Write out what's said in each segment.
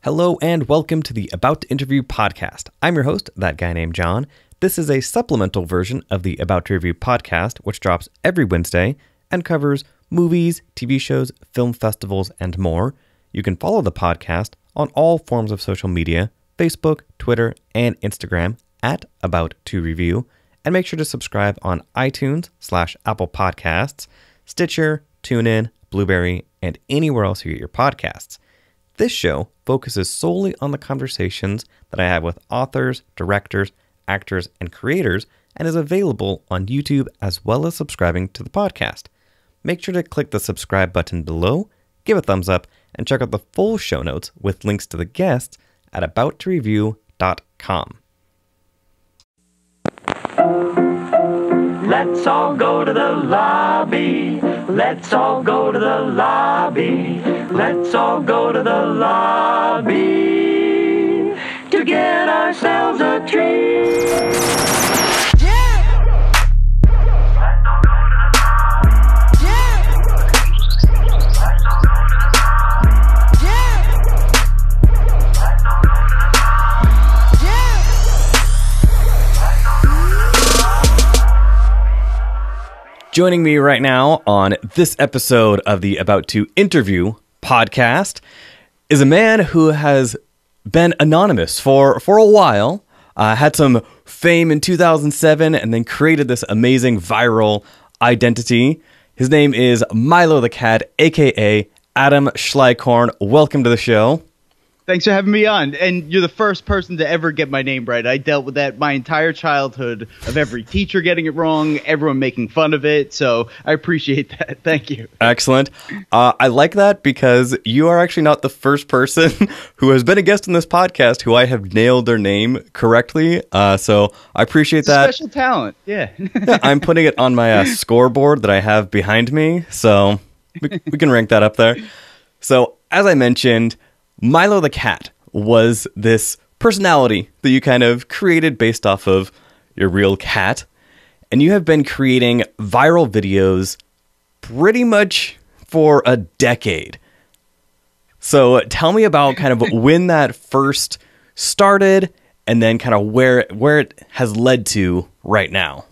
Hello and welcome to the About to Interview podcast. I'm your host, that guy named John. This is a supplemental version of the About to Review podcast, which drops every Wednesday and covers movies, TV shows, film festivals, and more. You can follow the podcast on all forms of social media, Facebook, Twitter, and Instagram at About to Review, and make sure to subscribe on iTunes/Apple Podcasts, Stitcher, TuneIn, Blueberry, and anywhere else you get your podcasts. This show focuses solely on the conversations that I have with authors, directors, actors, and creators, and is available on YouTube as well as subscribing to the podcast. Make sure to click the subscribe button below, give a thumbs up, and check out the full show notes with links to the guests at abouttoreview.com. Let's all go to the lobby. Let's all go to the lobby. Let's all go to the lobby to get ourselves a treat. Yeah! Let's all go to the lobby. Yeah! Let's all go to the lobby. Yeah! Let's all go to the lobby. Yeah! Let's all go to the lobby. Joining me right now on this episode of the About to Interview podcast is a man who has been anonymous for a while, had some fame in 2007, and then created this amazing viral identity. His name is Mylo The Cat, aka Adam Schleichkorn. Welcome to the show. Thanks for having me on. And you're the first person to ever get my name right. I dealt with that my entire childhood, of every teacher getting it wrong, everyone making fun of it. So I appreciate that. Thank you. Excellent. I like that because you are actually not the first person who has been a guest in this podcast who I have nailed their name correctly. So I appreciate that. Special talent. Yeah. Yeah, I'm putting it on my scoreboard that I have behind me. So we can rank that up there. So as I mentioned, Mylo the Cat was this personality that you kind of created based off of your real cat. And you have been creating viral videos pretty much for a decade. So tell me about kind of when that first started and then kind of where it has led to right now.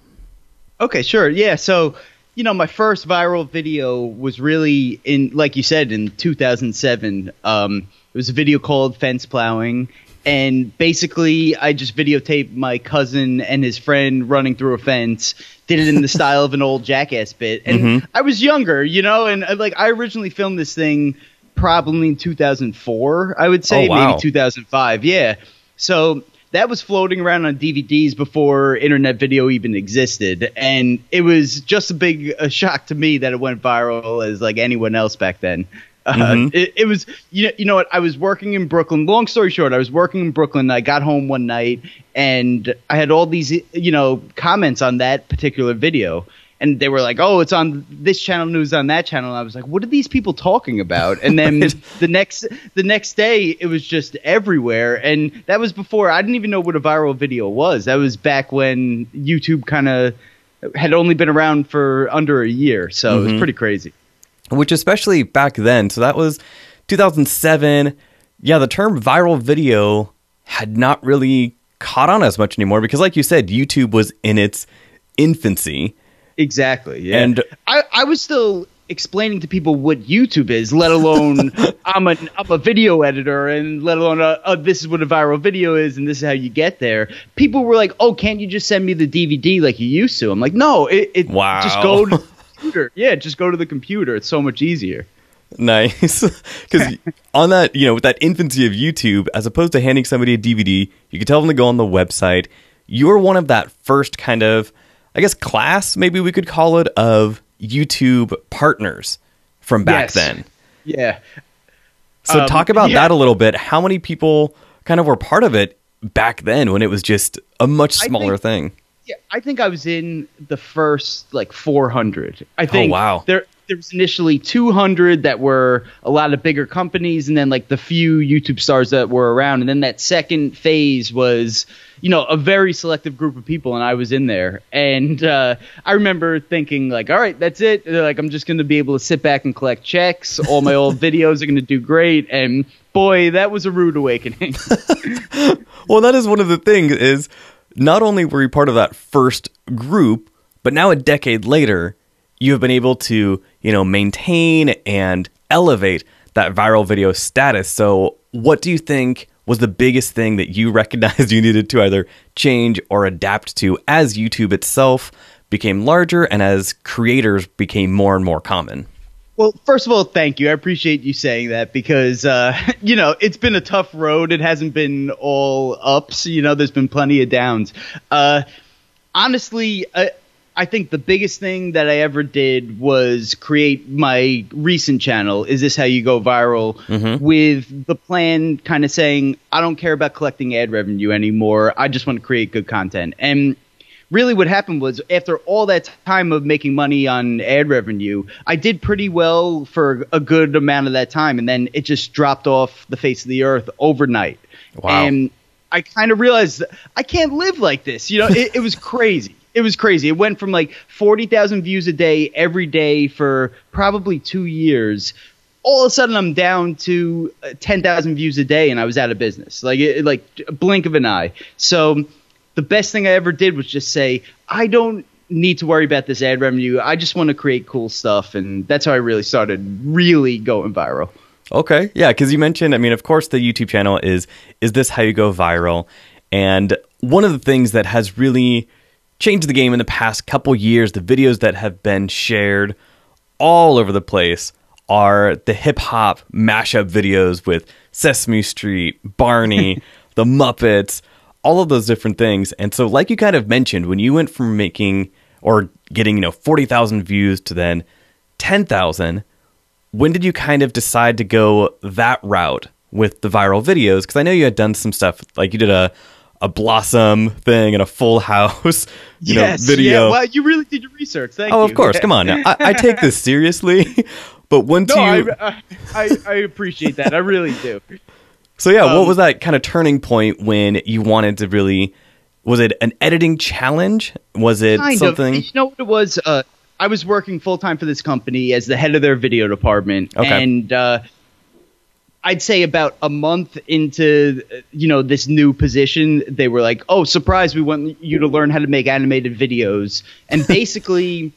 Okay, sure. Yeah. So, my first viral video was really like you said, in 2007. It was a video called Fence Plowing, and basically I just videotaped my cousin and his friend running through a fence, did it in the style of an old Jackass bit. And I was younger, and I originally filmed this thing probably in 2004, I would say. Oh, wow. Maybe 2005. Yeah. So that was floating around on DVDs before internet video even existed. And it was just a shock to me that it went viral as like anyone else back then. It was, you know what, I was working in Brooklyn. Long story short, I was working in Brooklyn. I got home one night and I had all these, comments on that particular video. And they were like, oh, it's on this channel, news on that channel. And I was like, what are these people talking about? And then the next day, it was just everywhere. And that was before, I didn't even know what a viral video was. That was back when YouTube kind of had only been around for under a year. So it was pretty crazy. Which especially back then, so that was 2007. Yeah, the term viral video had not really caught on as much anymore because, like you said, YouTube was in its infancy. Exactly. Yeah. And I was still explaining to people what YouTube is, let alone I'm a video editor, and let alone this is what a viral video is, and this is how you get there. People were like, "Oh, can't you just send me the DVD like you used to?" I'm like, "No, wow. Just go to the computer. Yeah, just go to the computer. It's so much easier." Nice. Because on that, with that infancy of YouTube, as opposed to handing somebody a DVD, you could tell them to go on the website. You're one of that first kind of, I guess, class, maybe we could call it, of YouTube partners from back then. Yeah. So talk about that a little bit. How many people kind of were part of it back then when it was just a much smaller thing? Yeah, I think I was in the first 400. I think. Oh, wow. there was initially 200 that were a lot of bigger companies, and then like the few YouTube stars that were around. And then that second phase was, a very selective group of people, and I was in there. And I remember thinking like, all right, that's it. Like, I'm just going to be able to sit back and collect checks. All my old videos are going to do great. And boy, that was a rude awakening. Well, that is one of the things is not only were you part of that first group, but now a decade later, you have been able to, maintain and elevate that viral video status. So what do you think was the biggest thing that you recognized you needed to either change or adapt to as YouTube itself became larger and as creators became more and more common? Well, first of all, thank you. I appreciate you saying that because, it's been a tough road. It hasn't been all ups. There's been plenty of downs. Honestly, I think the biggest thing that I ever did was create my recent channel, Is This How You Go Viral, with the plan kind of saying, I don't care about collecting ad revenue anymore. I just want to create good content. And really what happened was after all that time of making money on ad revenue, I did pretty well for a good amount of that time. And then it just dropped off the face of the earth overnight. Wow. And I kind of realized I can't live like this. It was crazy. It was crazy. It went from like 40,000 views a day every day for probably 2 years. All of a sudden, I'm down to 10,000 views a day, and I was out of business. Like a blink of an eye. So the best thing I ever did was just say, I don't need to worry about this ad revenue. I just want to create cool stuff, and that's how I really started really going viral. Okay, yeah, because you mentioned, of course, the YouTube channel is This How You Go Viral? And one of the things that has really changed the game in the past couple years, the videos that have been shared all over the place are the hip-hop mashup videos with Sesame Street, Barney, the Muppets, all of those different things. And so like you kind of mentioned, when you went from making or getting 40,000 views to then 10,000, when did you kind of decide to go that route with the viral videos? Because I know you had done some stuff, like you did a Blossom thing and a Full House video. Yeah. Well, you really did your research. Thank you. Oh, of course. Come on. Now, I take this seriously, but once I appreciate that. I really do. So yeah, what was that kind of turning point when you wanted to really? Was it an editing challenge? Was it something? You know what it was? I was working full time for this company as the head of their video department, and I'd say about a month into, this new position, they were like, oh, surprise, we want you to learn how to make animated videos. And basically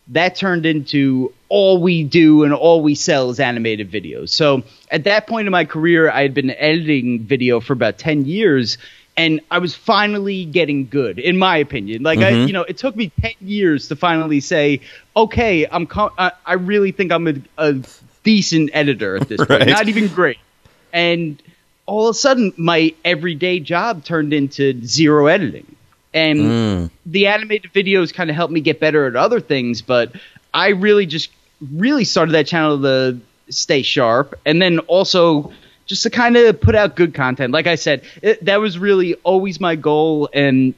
that turned into all we do and all we sell is animated videos. So at that point in my career, I had been editing video for about 10 years. And I was finally getting good, in my opinion. Like, it took me 10 years to finally say, okay, I really think I'm a decent editor at this point, not even great. And all of a sudden, my everyday job turned into zero editing. And the animated videos kind of helped me get better at other things, but I really started that channel to stay sharp. And then also just to kind of put out good content. Like I said, that was really always my goal, and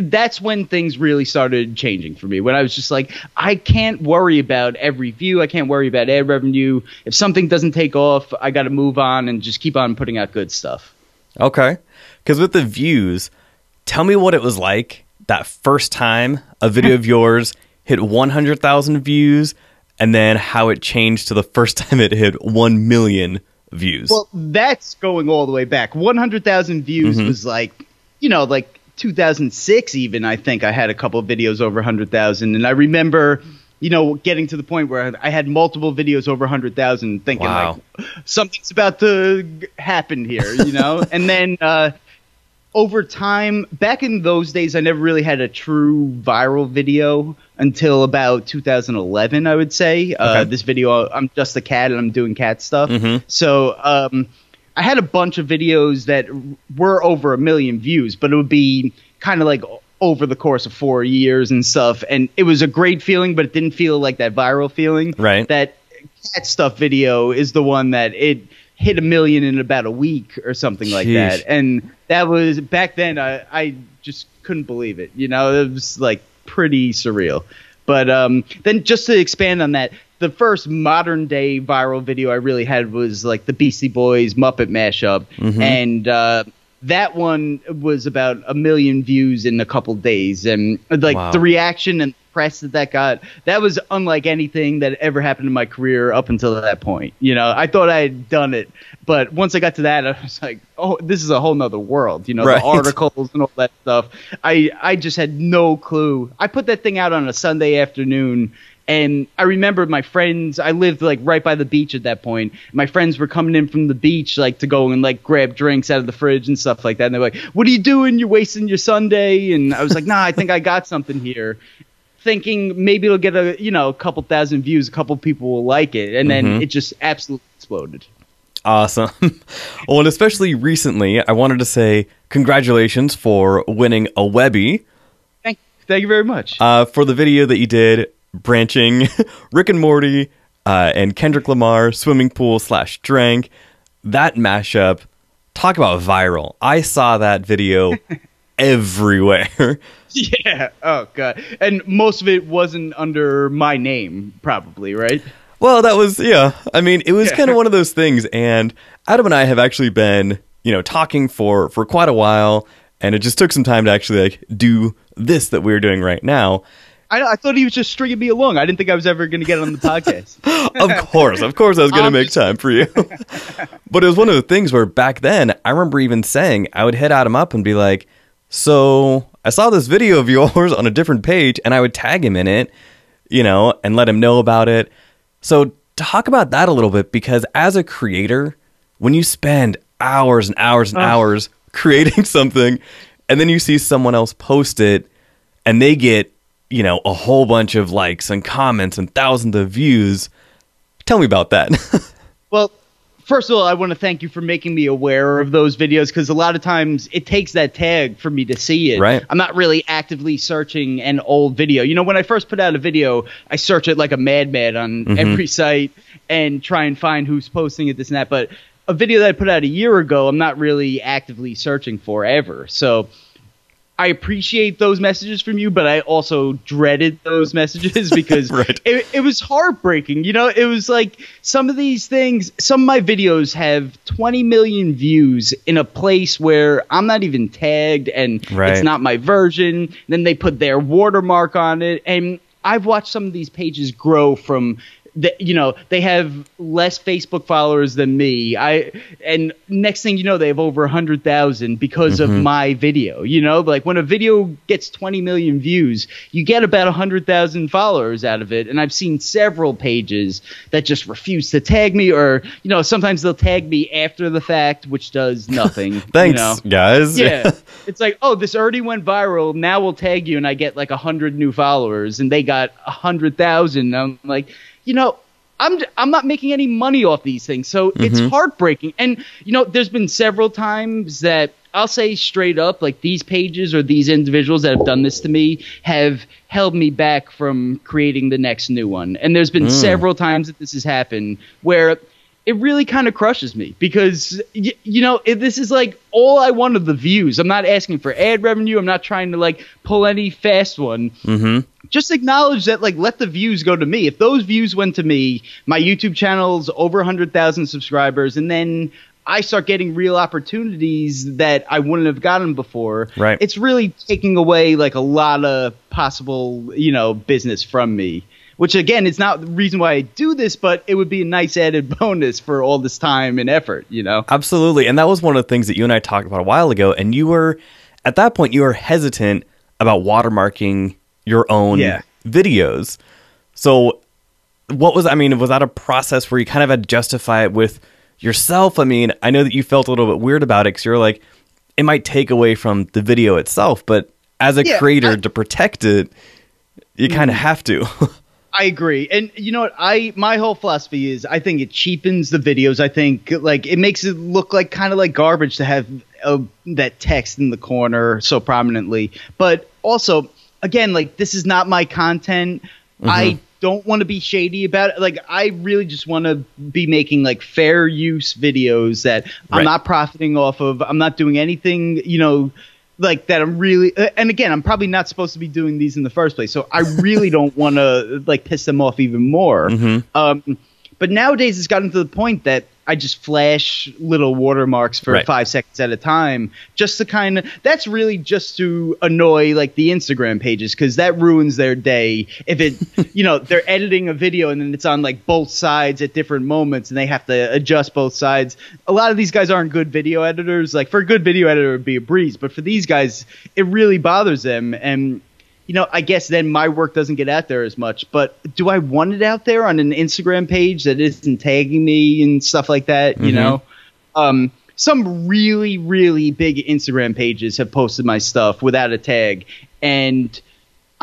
that's when things really started changing for me, when I was just like, I can't worry about every view. I can't worry about ad revenue. If something doesn't take off, I got to move on and just keep on putting out good stuff. Okay. Because with the views, tell me what it was like that first time a video of yours hit 100,000 views, and then how it changed to the first time it hit 1 million views. Well, that's going all the way back. 100,000 views was like 2006 even. I think I had a couple of videos over 100,000, and I remember getting to the point where I had multiple videos over 100,000, thinking like something's about to happen here, and then over time, back in those days, I never really had a true viral video until about 2011, I would say. This video, I'm just a cat and I'm doing cat stuff. So I had a bunch of videos that were over 1 million views, but it would be kind of like over the course of 4 years and stuff. And it was a great feeling, but it didn't feel like that viral feeling. Right. That cat stuff video is the one that it hit 1 million in about a week or something like that. And that was back then. I just couldn't believe it. It was like pretty surreal. But then just to expand on that, the first modern day viral video I really had was like the Beastie Boys Muppet mashup, and that one was about 1 million views in a couple days, and like the reaction and press that got, that was unlike anything that ever happened in my career up until that point. You know, I thought I had done it, but once I got to that, I was like, oh, this is a whole nother world. You know, the articles and all that stuff. I just had no clue. I put that thing out on a Sunday afternoon. And I remember my friends, I lived like right by the beach at that point. My friends were coming in from the beach like to go and like grab drinks out of the fridge and stuff like that. And they were like, what are you doing? You're wasting your Sunday. And I was like, nah, I think I got something here. Thinking maybe it'll get a couple thousand views, a couple people will like it. And then it just absolutely exploded. Awesome. Well, and especially recently, I wanted to say congratulations for winning a Webby. Thank you very much. For the video that you did branching Rick and Morty and Kendrick Lamar swimming pool / drank. That mashup, talk about viral. I saw that video everywhere. Yeah. Oh god. And most of it wasn't under my name, probably, right? Well, that was, yeah. I mean, it was kind of one of those things. And Adam and I have actually been, talking for quite a while. And it just took some time to actually like do this that we're doing right now. I thought he was just stringing me along. I didn't think I was ever going to get on the podcast. Of course I was going to make time for you. But it was one of the things where back then, I remember even saying, I would hit Adam up and be like, so I saw this video of yours on a different page, and I would tag him in it, and let him know about it. So talk about that a little bit, because as a creator, when you spend hours and hours and hours creating something, and then you see someone else post it, and they get a whole bunch of likes and comments and thousands of views. Tell me about that. Well, first of all, I want to thank you for making me aware of those videos, because a lot of times it takes that tag for me to see it. Right. I'm not really actively searching an old video. When I first put out a video, I search it like a madman on every site and try and find who's posting it, this and that. But a video that I put out a year ago, I'm not really actively searching for ever. So I appreciate those messages from you, but I also dreaded those messages because it was heartbreaking. It was like some of these things, some of my videos have 20 million views in a place where I'm not even tagged and it's not my version. Then they put their watermark on it. And I've watched some of these pages grow from they have less Facebook followers than me. And next thing you know, they have over 100,000 because of my video. Like when a video gets 20 million views, you get about 100,000 followers out of it. And I've seen several pages that just refuse to tag me, or sometimes they'll tag me after the fact, which does nothing. Thanks, guys. Yeah, it's like, oh, this already went viral. Now we'll tag you, and I get like 100 new followers, and they got 100,000. I'm like, I'm not making any money off these things, so it's heartbreaking. And there's been several times that I'll say straight up, like, these pages or these individuals that have done this to me have held me back from creating the next new one. And there's been several times that this has happened where it really kind of crushes me, because this is like all I want of the views. I'm not asking for ad revenue. I'm not trying to like pull any fast one. Just acknowledge that, like, let the views go to me. If those views went to me, my YouTube channel's over 100,000 subscribers, and then I start getting real opportunities that I wouldn't have gotten before. Right. It's really taking away like a lot of possible, business from me. Which, again, it's not the reason why I do this, but it would be a nice added bonus for all this time and effort, Absolutely. And that was one of the things that you and I talked about a while ago. And you were, at that point, you were hesitant about watermarking your own videos. So was that a process where you kind of had to justify it with yourself? I mean, I know that you felt a little bit weird about it because you're like, it might take away from the video itself, but as a creator, to protect it, you kind of have to. I agree. And you know what? My whole philosophy is I think it cheapens the videos. I think like it makes it look like kind of like garbage to have that text in the corner so prominently. But also, again, like, this is not my content. I don't want to be shady about it. Like, I really just want to be making like fair use videos that I'm not profiting off of. I'm not doing anything, like that I'm really and again, I'm probably not supposed to be doing these in the first place, so I really don't want to like piss them off even more. But nowadays it's gotten to the point that I just flash little watermarks for 5 seconds at a time, just to kind of, that's really just to annoy like the Instagram pages, because that ruins their day. If it, you know, they're editing a video and then it's on like both sides at different moments and they have to adjust both sides. A lot of these guys aren't good video editors. Like for a good video editor, it'd be a breeze, but for these guys, it really bothers them. And you know, I guess then my work doesn't get out there as much, but do I want it out there on an Instagram page that isn't tagging me and stuff like that? You know, some really, really big Instagram pages have posted my stuff without a tag. And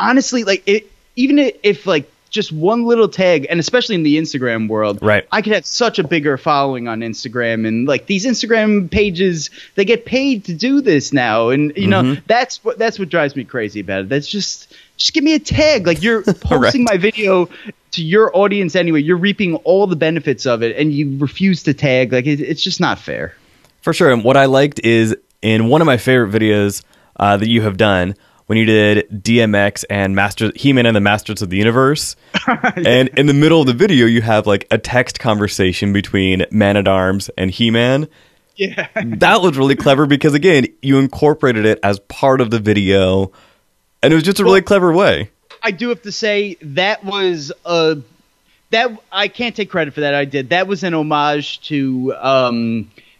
honestly, like even if like just one little tag, and especially in the Instagram world, I could have such a bigger following on Instagram, and like these Instagram pages, they get paid to do this now, and you know that's what drives me crazy about it. That's just give me a tag. Like you're posting my video to your audience anyway. You're reaping all the benefits of it, and you refuse to tag. Like it's just not fair. For sure. And what I liked is in one of my favorite videos that you have done, when you did DMX and He-Man and the Masters of the Universe. And in the middle of the video, you have like a text conversation between Man-at-Arms and He-Man. Yeah. That was really clever because, again, you incorporated it as part of the video. And it was just a really clever way. I do have to say that was that I can't take credit for that. I did. That was an homage to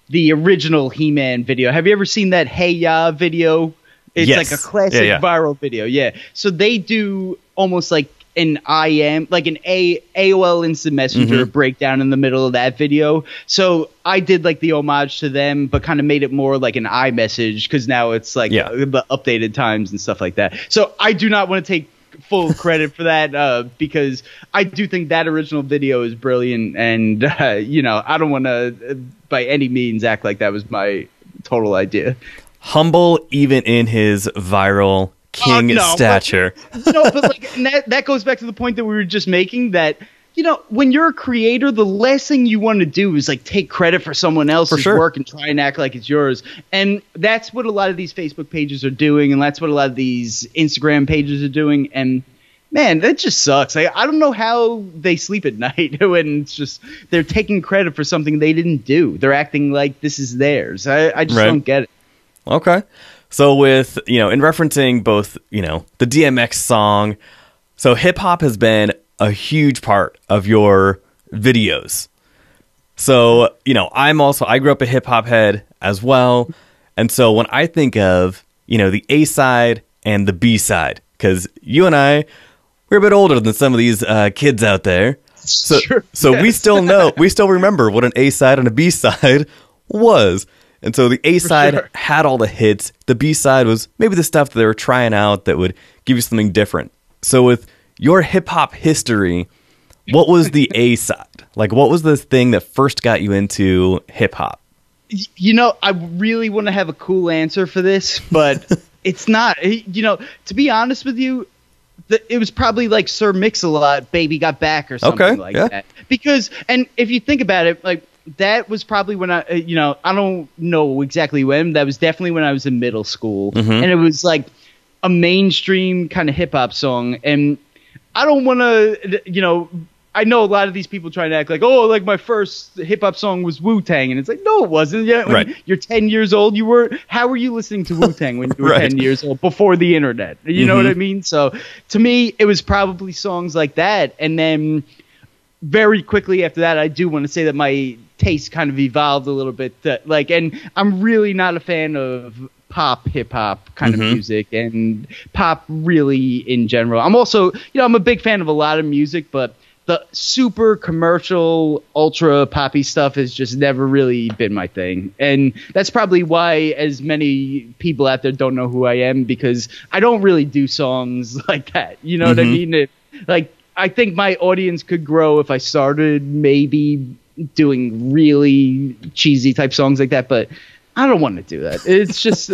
the original He-Man video. Have you ever seen that Hey Ya video? It's like a classic viral video. Yeah. So they do almost like an AOL Instant Messenger breakdown in the middle of that video. So I did like the homage to them, but kind of made it more like an iMessage, because now it's like the updated times and stuff like that. So I do not want to take full credit for that because I do think that original video is brilliant. And, you know, I don't want to by any means act like that was my total idea. Humble even in his viral king stature. But like that goes back to the point that we were just making, that you know, when you're a creator, the last thing you want to do is like take credit for someone else's work and try and act like it's yours. And that's what a lot of these Facebook pages are doing, and that's what a lot of these Instagram pages are doing. And man, that just sucks. I don't know how they sleep at night when it's just they're taking credit for something they didn't do. They're acting like this is theirs. I just don't get it. Okay. So with, you know, in referencing both, you know, the DMX song, so hip hop has been a huge part of your videos. So, you know, I grew up a hip hop head as well. And so when I think of, you know, the A side and the B side, because you and I, we're a bit older than some of these kids out there. So, we still remember what an A side and a B side was. And so the A side had all the hits. The B side was maybe the stuff that they were trying out that would give you something different. So with your hip hop history, what was the A side? Like, what was the thing that first got you into hip hop? You know, I really want to have a cool answer for this, but it's not. You know, to be honest with you, it was probably like Sir Mix-a-Lot, Baby Got Back or something like that. Because, and if you think about it, like, that was probably when I, you know, I don't know exactly when. That was definitely when I was in middle school. And it was like a mainstream kind of hip hop song. And I don't want to, you know, I know a lot of these people trying to act like, oh, like my first hip hop song was Wu-Tang. And it's like, no, it wasn't. Yeah, when you're 10 years old, how were you listening to Wu-Tang when you were 10 years old before the internet? You know what I mean? So to me, it was probably songs like that. And then very quickly after that, I do want to say that my taste kind of evolved a little bit. Like, and I'm really not a fan of pop hip hop kind of music and pop really in general. I'm also, you know, I'm a big fan of a lot of music, but the super commercial, ultra poppy stuff has just never really been my thing. And that's probably why as many people out there don't know who I am, because I don't really do songs like that. You know what I mean? I think my audience could grow if I started maybe doing really cheesy type songs like that, but I don't want to do that. It's just,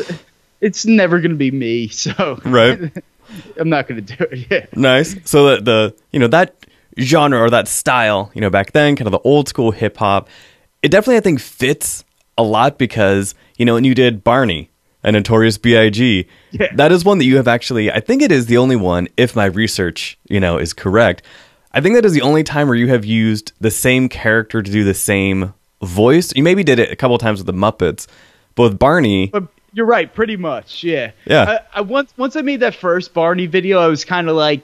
it's never going to be me. So I'm not going to do it. Yeah. Nice. So the you know, that genre or that style, you know, back then, kind of the old school hip hop, it definitely, I think, fits a lot because, you know, when you did Barney, and Notorious B.I.G. Yeah. That is one that you have actually, I think it is the only one, if my research, is correct. I think that is the only time where you have used the same character to do the same voice. You maybe did it a couple of times with the Muppets, but with Barney... But you're right, pretty much, yeah. Yeah. I once I made that first Barney video, I was kind of like,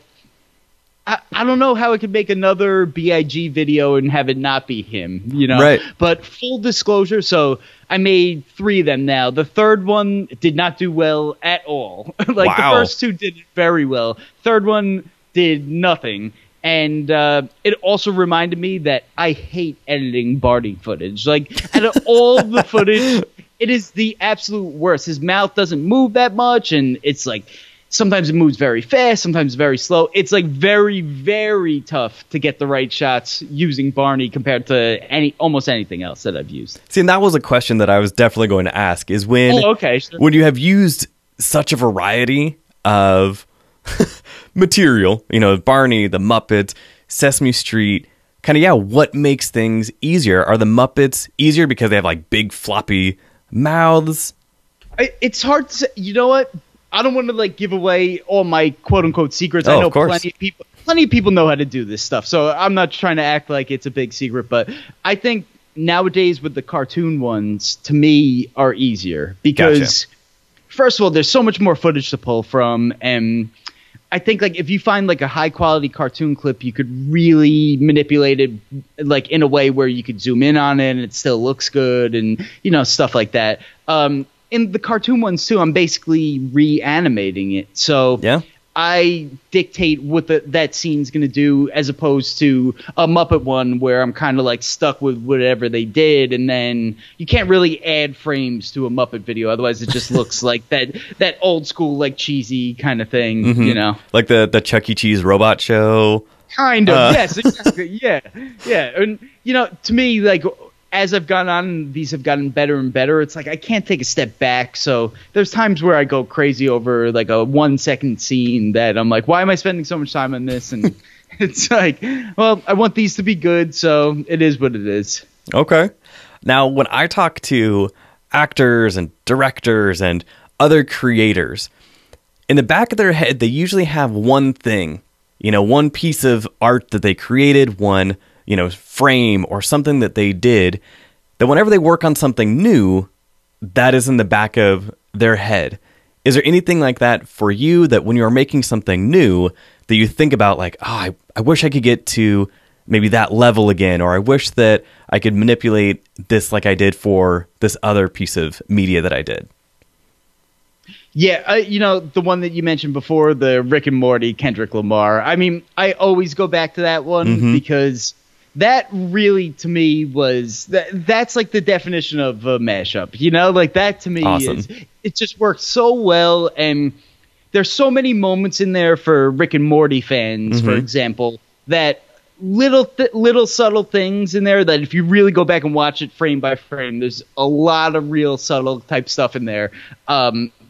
I don't know how I could make another B.I.G. video and have it not be him, Right. But full disclosure, so I made 3 of them now. The third one did not do well at all. Like, Wow. the first 2 did very well. Third one did nothing. And it also reminded me that I hate editing Barney footage. Like, out of all the footage, it is the absolute worst. His mouth doesn't move that much, and it's like... Sometimes it moves very fast, sometimes very slow. It's like very, very tough to get the right shots using Barney compared to almost anything else that I've used. See, and that was a question that I was definitely going to ask, is when, Sure. when you have used such a variety of material, Barney, the Muppets, Sesame Street, kind of, what makes things easier? Are the Muppets easier because they have like big floppy mouths? It's hard to say. You know what? I don't want to like give away all my quote unquote secrets. Oh, I know of course. plenty of people know how to do this stuff. So I'm not trying to act like it's a big secret, but I think nowadays with the cartoon ones, to me, are easier because first of all, there's so much more footage to pull from, and I think like if you find like a high quality cartoon clip, you could really manipulate it like in a way where you could zoom in on it and it still looks good and stuff like that. In the cartoon ones too, I'm basically reanimating it. So Yeah. I dictate what that scene's going to do, as opposed to a Muppet one where I'm kind of like stuck with whatever they did, and then you can't really add frames to a Muppet video, otherwise it just looks like that old school like cheesy kind of thing, Like the Chuck E. Cheese robot show. Kind of, yes, exactly, yeah. And to me, like, as I've gone on, these have gotten better and better. It's like I can't take a step back. So there's times where I go crazy over like a 1 second scene that I'm like, why am I spending so much time on this? And it's like, well, I want these to be good, so it is what it is. Okay. Now, when I talk to actors and directors and other creators, in the back of their head, they usually have one thing, one piece of art that they created, one frame or something that they did, that whenever they work on something new, that is in the back of their head. Is there anything like that for you, that when you're making something new that you think about like, I wish I could get to maybe that level again, or I wish that I could manipulate this like I did for this other piece of media that I did? Yeah, the one that you mentioned before, the Rick and Morty, Kendrick Lamar. I mean, I always go back to that one because that really, to me, was that's like the definition of a mashup. Like that to me Awesome. It just works so well, and there's so many moments in there for Rick and Morty fans, for example, that little subtle things in there that if you really go back and watch it frame by frame, there's a lot of real subtle type stuff in there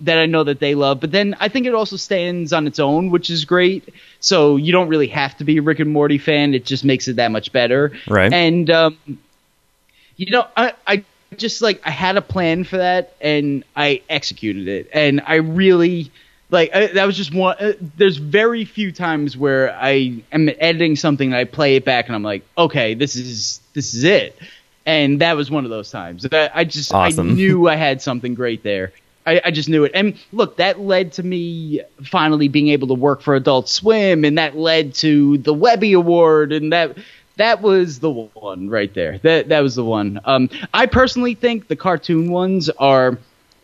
that I know that they love. But then I think it also stands on its own, which is great. So you don't really have to be a Rick and Morty fan. It just makes it that much better. Right. And, I just like, I had a plan for that and I executed it. And I really... that was just one. There's very few times where I am editing something and I play it back and I'm like, okay, this is it. And that was one of those times. Awesome. I knew I had something great there. I just knew it. And look, that led to me finally being able to work for Adult Swim, and that led to the Webby Award, and that was the one right there. That was the one. I personally think the cartoon ones are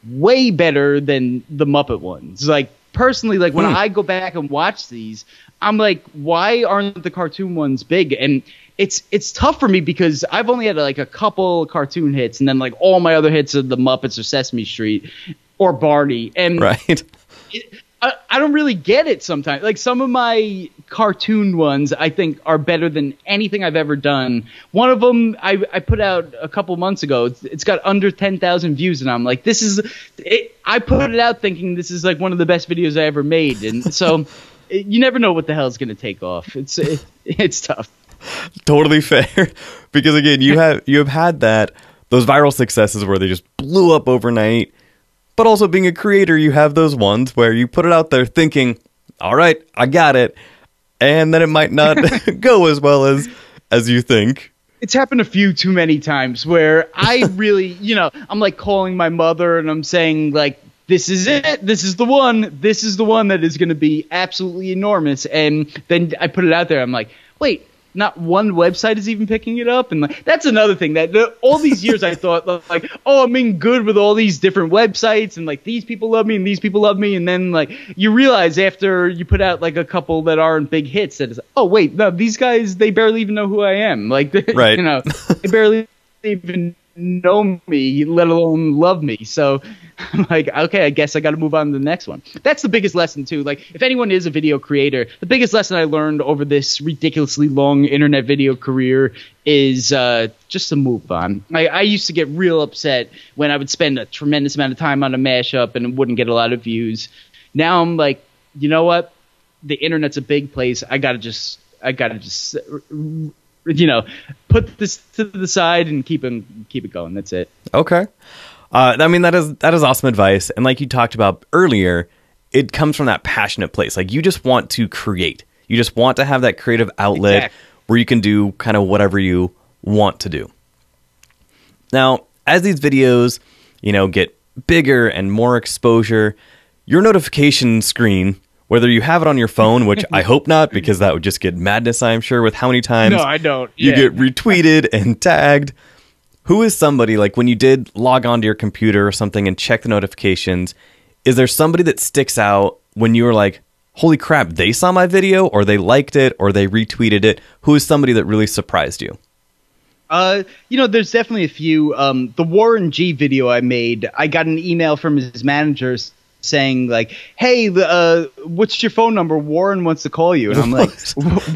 way better than the Muppet ones. Like, personally, like when I go back and watch these, I'm like, why aren't the cartoon ones big? And it's tough for me because I've only had like a couple cartoon hits, and then like all my other hits are the Muppets or Sesame Street or Barney. And Right. I don't really get it sometimes. Like, some of my cartoon ones I think are better than anything I've ever done. One of them I put out a couple months ago. It's got under 10,000 views, and I'm like, this is it. I put it out thinking this is like one of the best videos I ever made, and so you never know what the hell is going to take off. It's tough. Totally fair. Because again, you have had those viral successes where they just blew up overnight, But also being a creator, you have those ones where you put it out there thinking, all right, I got it. And then it might not go as well as you think. It's happened a few too many times where I really, I'm like calling my mother and I'm saying like, this is it. This is the one. This is the one that is going to be absolutely enormous. And then I put it out there. I'm like, wait, not one website is even picking it up. And like, that's another thing that all these years I thought like, oh, I'm in good with all these different websites and like these people love me and these people love me. And then like you realize after you put out like a couple that aren't big hits that is, oh, wait, no, these guys, they barely even know who I am. Like, right. They barely even know me, let alone love me. So I'm like, okay, I guess I got to move on to the next one. That's the biggest lesson too. Like if anyone is a video creator, the biggest lesson I learned over this ridiculously long internet video career is just to move on. I used to get real upset when I would spend a tremendous amount of time on a mashup and it wouldn't get a lot of views. Now I'm like, you know what? The internet's a big place. I gotta just put this to the side and keep it going. That's it. Okay. I mean, that is awesome advice. And like you talked about earlier, it comes from that passionate place. Like you just want to create. You just want to have that creative outlet where you can do kind of whatever you want to do. Now, as these videos, get bigger and more exposure, your notification screen, whether you have it on your phone, which I hope not, because that would just get madness, I'm sure, with how many times I don't. You get retweeted and tagged. Who is somebody, like when you did log onto your computer or something and check the notifications, is there somebody that sticks out when you were like, holy crap, they saw my video, or they liked it, or they retweeted it? Who is somebody that really surprised you? There's definitely a few. The Warren G video I made, I got an email from his manager saying like, hey, what's your phone number? Warren wants to call you. And I'm like,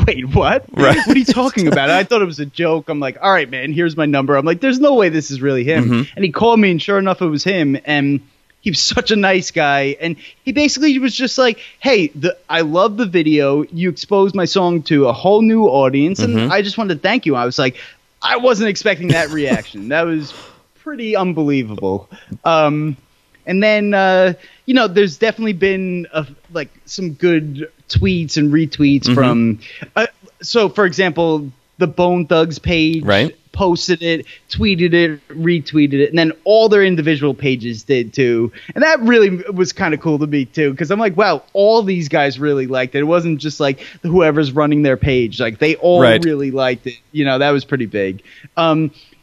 wait, what? Right. What are you talking about? I thought it was a joke. I'm like, all right, man, here's my number. I'm like, there's no way this is really him. Mm-hmm. And he called me and sure enough, it was him. And he was such a nice guy. And he basically was just like, hey, I love the video. You exposed my song to a whole new audience. And Mm-hmm. I just wanted to thank you. I was like, I wasn't expecting that reaction. That was pretty unbelievable. And then, there's definitely been some good tweets and retweets Mm-hmm. from. So, for example, the Bone Thugs page posted it, tweeted it, retweeted it, and then all their individual pages did too. And that really was kind of cool to me too, because I'm like, wow, all these guys really liked it. It wasn't just like whoever's running their page; like they all really liked it. That was pretty big.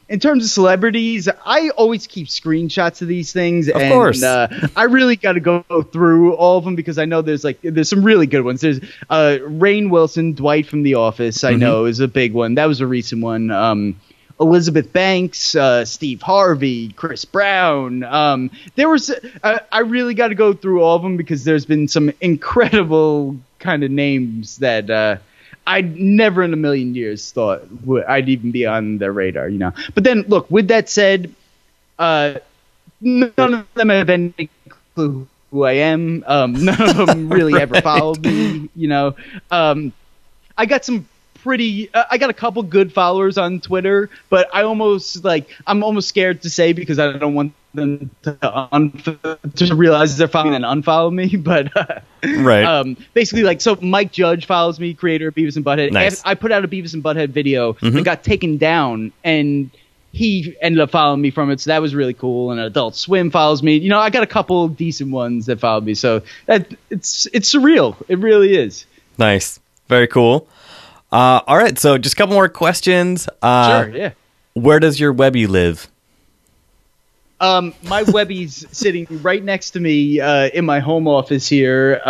In terms of celebrities, I always keep screenshots of these things. Of course. I really got to go through all of them because I know there's some really good ones. There's Rainn Wilson, Dwight from The Office, I know is a big one. That was a recent one. Elizabeth Banks, Steve Harvey, Chris Brown. There was I really got to go through all of them because there's been some incredible kind of names that I'd never in a million years thought I'd even be on their radar, But then, look, with that said, none of them have any clue who I am. None of them really ever followed me, I got some I got a couple good followers on Twitter, but I'm almost scared to say because I don't want them to realize they're following and unfollow me. But basically, so Mike Judge follows me, creator of Beavis and Butthead. Nice. I put out a Beavis and Butthead video that got taken down, and he ended up following me from it, so that was really cool. And Adult Swim follows me. I got a couple decent ones that followed me, so it's surreal. It really is. Nice, very cool. All right, so just a couple more questions. Sure, yeah. Where does your Webby live? My Webby's sitting right next to me in my home office here,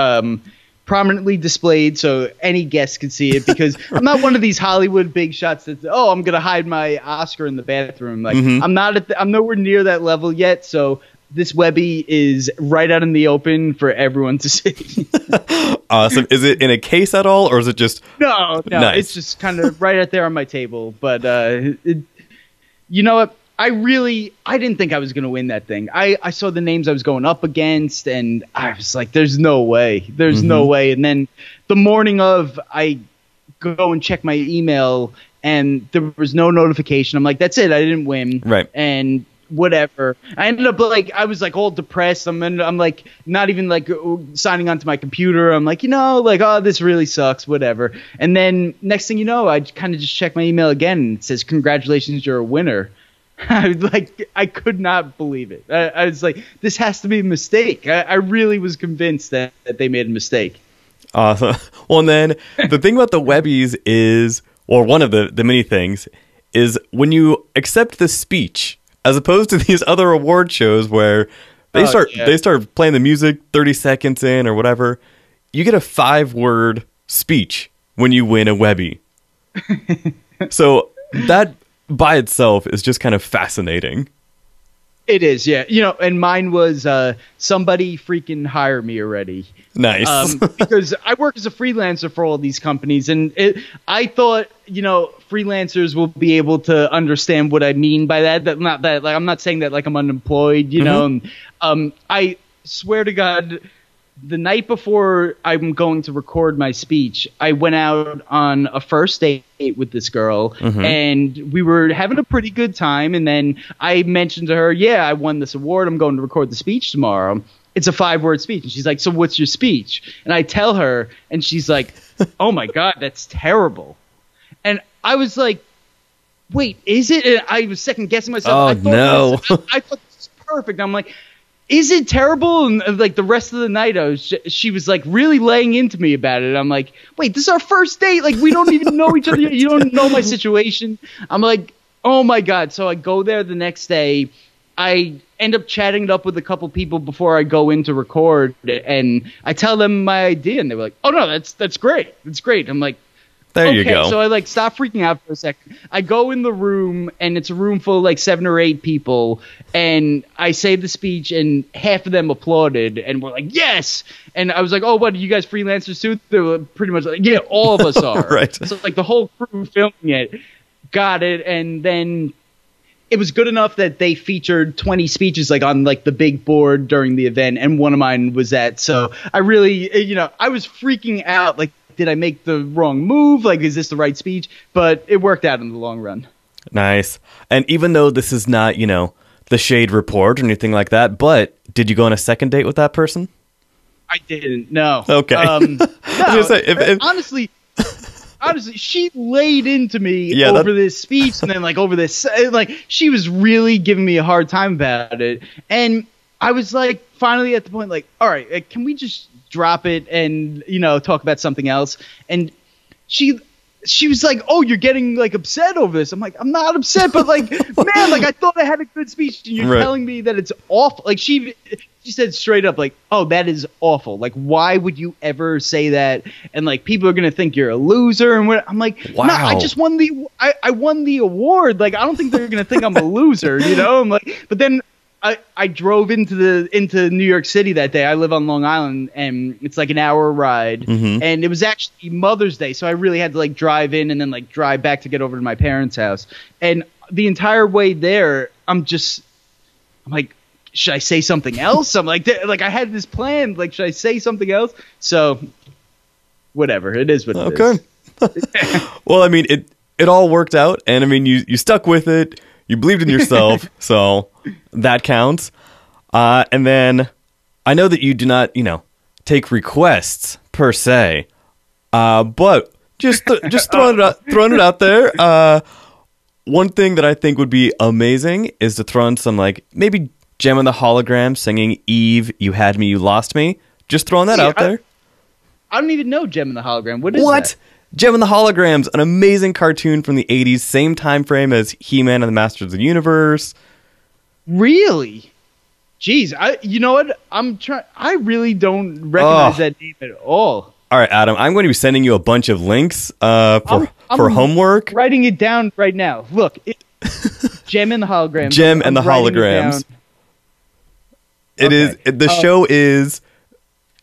prominently displayed so any guest can see it because I'm not one of these Hollywood big shots that, I'm going to hide my Oscar in the bathroom. Like I'm nowhere near that level yet, so this Webby is right out in the open for everyone to see. Awesome. Is it in a case at all, or is it just... No, nice. It's just kind of right out there on my table. But you know what? I didn't think I was going to win that thing. I saw the names I was going up against, and I was like, there's no way. There's no way. And then the morning of, I go and check my email, and there was no notification. I'm like, that's it. I didn't win. Right. And whatever. I ended up like, I was like all depressed. I'm like not even like signing onto my computer. I'm like, like, oh, this really sucks, whatever. And then next thing you know, I kind of just check my email again and it says, congratulations, you're a winner. I could not believe it. I was like, this has to be a mistake. I really was convinced that they made a mistake. Awesome. Well, and then the thing about the Webbies is, or one of the many things, is when you accept the speech, as opposed to these other award shows where they start playing the music 30 seconds in or whatever, you get a 5-word speech when you win a Webby. So that by itself is just kind of fascinating. It is, yeah. And mine was somebody freaking hire me already. Nice. Because I work as a freelancer for all these companies, and I thought, freelancers will be able to understand what I mean by that. I'm not saying that like I'm unemployed, know. I swear to God, the night before I'm going to record my speech, I went out on a first date with this girl, and we were having a pretty good time. And then I mentioned to her, I won this award. I'm going to record the speech tomorrow. It's a 5-word speech. And she's like, so what's your speech? And I tell her, and she's like, oh my God, that's terrible. And I was like, wait, is it? And I was second guessing myself. Oh, no. I thought this was perfect. I'm like, is it terrible? And like the rest of the night, she was like really laying into me about it. I'm like, wait, this is our first date. Like, we don't even know each other. You don't know my situation. I'm like, oh my God. So I go there the next day. I end up chatting it up with a couple people before I go in to record, and I tell them my idea, and they were like, oh no, that's great. That's great. I'm like, there you go. So I like stop freaking out for a second. I go in the room, and it's a room full of like 7 or 8 people, and I say the speech, and half of them applauded and were like, yes. And I was like, oh, what, are you guys freelancers too? They were pretty much like, yeah, all of us are. Right. So like the whole crew filming it got it, and then it was good enough that they featured 20 speeches like on like the big board during the event, and one of mine was that. So I really, I was freaking out. Like, did I make the wrong move? Like, is this the right speech? But it worked out in the long run. Nice. And even though this is not, the Shade Report or anything like that, but did you go on a second date with that person? I didn't. No. Okay. No. Honestly, she laid into me over this speech, and then like over this, like she was really giving me a hard time about it. And I was like, finally at the point, like, all right, can we just drop it and, talk about something else? And she was like, oh, you're getting like upset over this. I'm like, I'm not upset, but like, man, like I thought I had a good speech, and you're telling me that it's awful. Like she said straight up, like, oh, that is awful. Like, why would you ever say that? And like, people are gonna think you're a loser. And I'm like, wow. No, I just won I won the award. Like, I don't think they're gonna think I'm a loser. I'm like, but then I drove into New York City that day. I live on Long Island, and it's like an hour ride. And it was actually Mother's Day, so I really had to like drive in and then like drive back to get over to my parents' house. And the entire way there, I'm like, should I say something else? I'm like I had this plan. Like, should I say something else? So, whatever. It is what it is. Okay. Well, I mean, it all worked out, and I mean, you stuck with it. You believed in yourself, so that counts. And then I know that you do not, take requests per se, but just throwing it out there. One thing that I think would be amazing is to throw in some like maybe Gem and the Hologram singing "Eve, You Had Me, You Lost Me." Just throwing that out there. I don't even know Gem and the Hologram. What is that? Gem and the Holograms, an amazing cartoon from the 80s, same time frame as He-Man and the Masters of the Universe. Really? Jeez, you know what? I really don't recognize that name at all. All right, Adam, I'm going to be sending you a bunch of links for homework. Writing it down right now. Look, Gem and the Holograms. Gem and the Holograms. The show is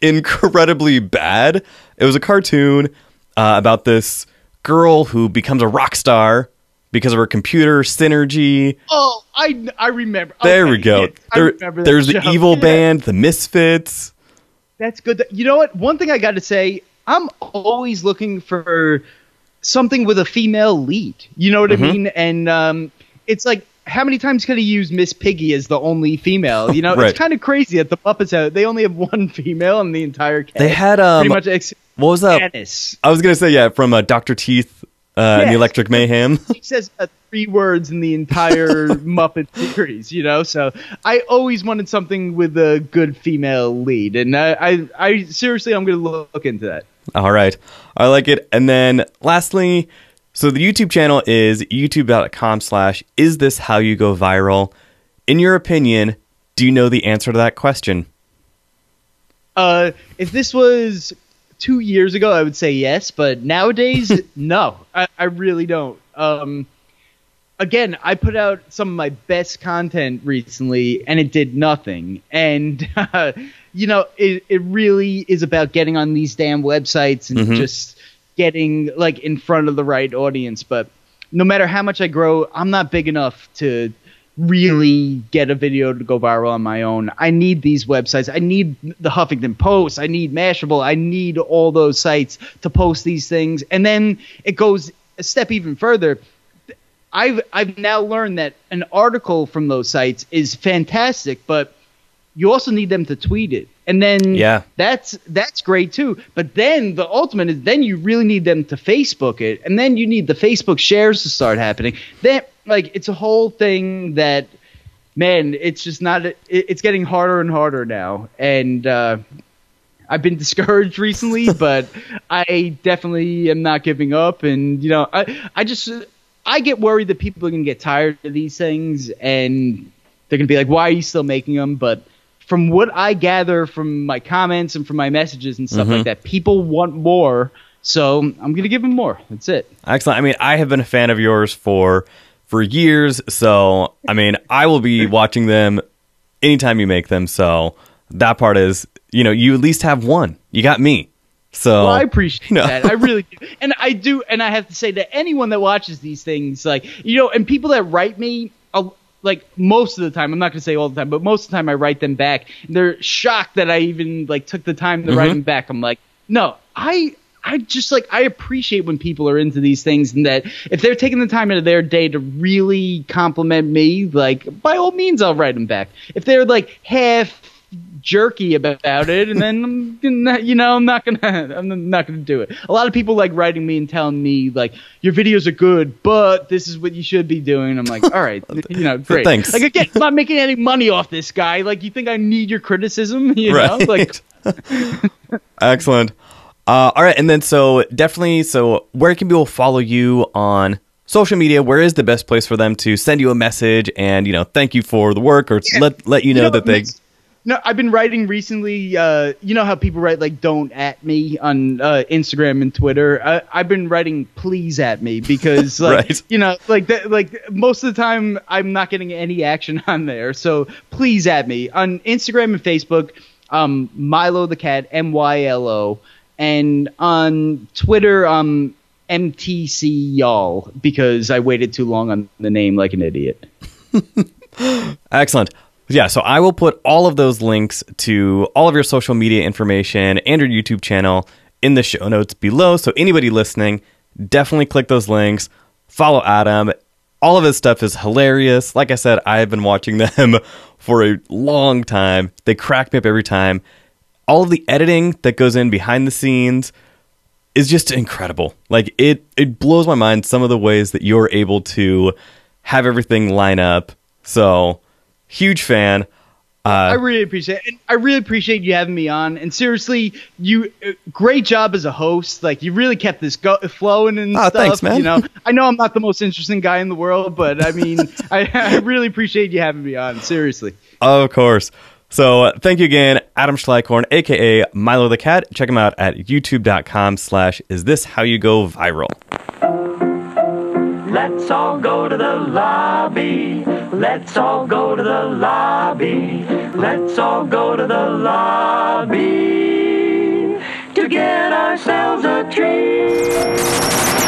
incredibly bad. It was a cartoon about this girl who becomes a rock star because of her computer synergy. Oh, I remember. There we go. Yes, there's the evil band, the Misfits. That's good. You know what? One thing I got to say, I'm always looking for something with a female lead. You know what I mean? And it's like, how many times could he use Miss Piggy as the only female? You know, Right. It's kind of crazy at the Muppets out. They only have one female in the entire cast. They had pretty much what was that? Janice. I was gonna say from Dr. Teeth and the Electric Mayhem. He says 3 words in the entire Muppet series, you know. So I always wanted something with a good female lead, and I seriously, I'm going to look into that. All right, I like it. And then lastly, so the YouTube channel is youtube.com/is this how you go viral. In your opinion, do you know the answer to that question? If this was 2 years ago, I would say yes, but nowadays, no, I really don't. Again, I put out some of my best content recently, and it did nothing. And, you know, it really is about getting on these damn websites and just getting, like, in front of the right audience. But no matter how much I grow, I'm not big enough to really get a video to go viral on my own. I need these websites. I need the Huffington Post. I need Mashable. I need all those sites to post these things. And then it goes a step even further. I've now learned that an article from those sites is fantastic, but you also need them to tweet it. And then that's great too. But then the ultimate is then you really need them to Facebook it. And then you need the Facebook shares to start happening. Then it's a whole thing that, man, it's just not it's getting harder and harder now. And I've been discouraged recently, but I definitely am not giving up. And, you know, I get worried that people are going to get tired of these things and they're going to be like, why are you still making them? But from what I gather from my comments and from my messages and stuff like that, people want more. So I'm going to give them more. That's it. Excellent. I mean, I have been a fan of yours for years. So, I mean, I will be watching them anytime you make them. So that part is, you know, you at least have one. You got me. So, well, I appreciate that. I really do. And I do. And I have to say that anyone that watches these things, like, you know, and people that write me, like most of the time, I'm not going to say all the time, but most of the time I write them back. And they're shocked that I even like took the time to write them back. I'm like, no, I just like, I appreciate when people are into these things and that if they're taking the time out of their day to really compliment me, like by all means, I'll write them back. If they're like half jerky about it, and then you know, I'm not gonna do it. A lot of people like writing me and telling me like your videos are good, but this is what you should be doing. I'm like, all right, you know, great. Thanks. Like again, I'm not making any money off this guy. Like you think I need your criticism? You know, like excellent. All right, and then so where can people follow you on social media? Where is the best place for them to send you a message and, you know, thank you for the work or let you know that they. No, I've been writing recently. You know how people write like "don't at me" on Instagram and Twitter. I've been writing "please at me" because, like, you know, like most of the time I'm not getting any action on there. So please at me on Instagram and Facebook. Mylo the Cat, MYLO, and on Twitter, MTC y'all, because I waited too long on the name like an idiot. Excellent. Yeah, so I will put all of those links to all of your social media information and your YouTube channel in the show notes below. So anybody listening, definitely click those links. Follow Adam. All of his stuff is hilarious. Like I said, I have been watching them for a long time. They crack me up every time. All of the editing that goes in behind the scenes is just incredible. Like it blows my mind some of the ways that you're able to have everything line up. So huge fan. I really appreciate it. And I really appreciate you having me on. And seriously, great job as a host. Like you really kept this flowing and stuff. Thanks, man. You know, I know I'm not the most interesting guy in the world, but I mean, I really appreciate you having me on. Seriously. Of course. So thank you again, Adam Schleichkorn, aka Mylo the Cat. Check him out at youtube.com/isthishowyougoviral. Let's all go to the lobby. Let's all go to the lobby. Let's all go to the lobby to get ourselves a treat.